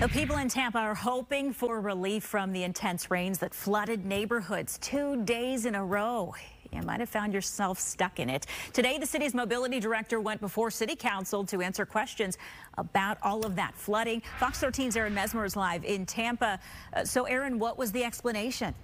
The people in Tampa are hoping for relief from the intense rains that flooded neighborhoods 2 days in a row. You might have found yourself stuck in it. Today, the city's mobility director went before city council to answer questions about all of that flooding. Fox 13's Aaron Mesmer is live in Tampa. So, Aaron, what was the explanation?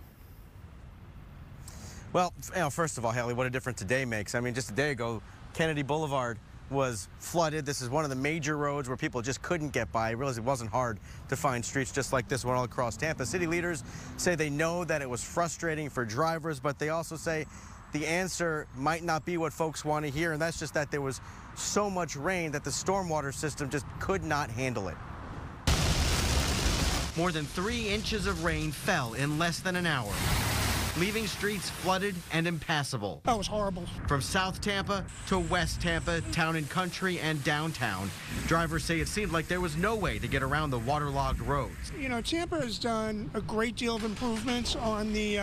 Well, first of all, Haley, what a difference today makes. I mean, just a day ago, Kennedy Boulevard was flooded. This is one of the major roads where people just couldn't get by. I realized it wasn't hard to find streets just like this one all across Tampa. City leaders say they know that it was frustrating for drivers, but they also say the answer might not be what folks want to hear, and that's just that there was so much rain that the stormwater system just could not handle it. More than 3 inches of rain fell in less than an hour, leaving streets flooded and impassable. That was horrible. From South Tampa to West Tampa, town and country, and downtown, drivers say it seemed like there was no way to get around the waterlogged roads. You know, Tampa has done a great deal of improvements on the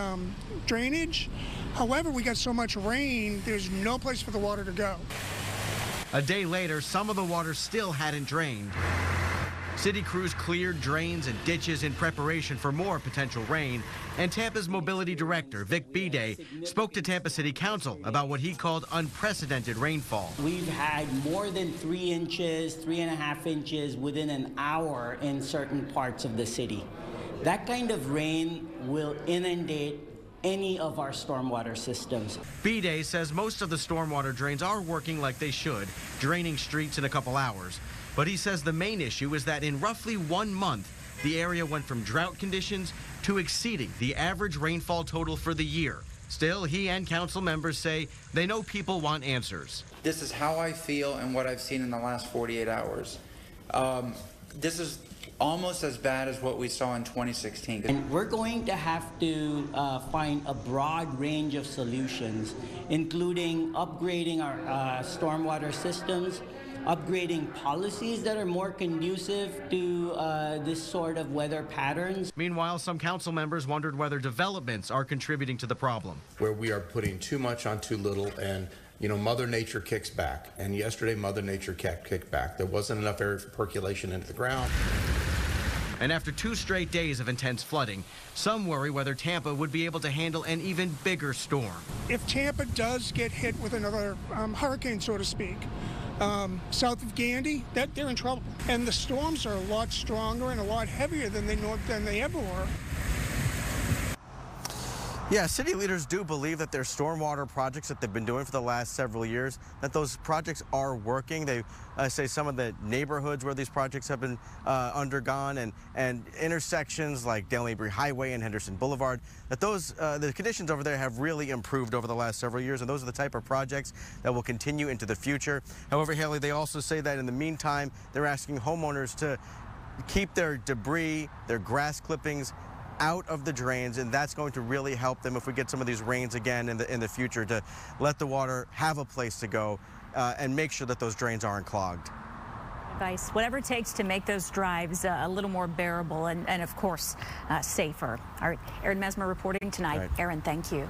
drainage. However, we got so much rain, there's no place for the water to go. A day later, some of the water still hadn't drained. City crews cleared drains and ditches in preparation for more potential rain, and Tampa's mobility director, Vic Bide, spoke to Tampa City Council about what he called unprecedented rainfall. We've had more than 3 inches, 3.5 inches within an hour in certain parts of the city. That kind of rain will inundate any of our stormwater systems. Bide says most of the stormwater drains are working like they should, draining streets in a couple hours. But he says the main issue is that in roughly 1 month, the area went from drought conditions to exceeding the average rainfall total for the year. Still, he and council members say they know people want answers. This is how I feel and what I've seen in the last 48 hours. This is almost as bad as what we saw in 2016. And we're going to have to find a broad range of solutions, including upgrading our stormwater systems, upgrading policies that are more conducive to this sort of weather patterns. Meanwhile, some council members wondered whether developments are contributing to the problem. Where we are putting too much on too little, and Mother Nature kicks back. And yesterday, Mother Nature kicked back. There wasn't enough air percolation into the ground. And after 2 straight days of intense flooding, some worry whether Tampa would be able to handle an even bigger storm. If Tampa does get hit with another hurricane, so to speak, south of Gandy, they're in trouble. And the storms are a lot stronger and a lot heavier than they ever were. Yeah, city leaders do believe that their stormwater projects that they've been doing for the last several years, that those projects are working. They say some of the neighborhoods where these projects have been undergone and intersections like Dale Mabry Highway and Henderson Boulevard, that those the conditions over there have really improved over the last several years, and those are the type of projects that will continue into the future. However, Haley, they also say that in the meantime, they're asking homeowners to keep their debris, their grass clippings out of the drains, and that's going to really help them if we get some of these rains again in the future, to let the water have a place to go and make sure that those drains aren't clogged. Advice, whatever it takes to make those drives a little more bearable and of course, safer. All right, Aaron Mesmer reporting tonight. Right. Aaron, thank you.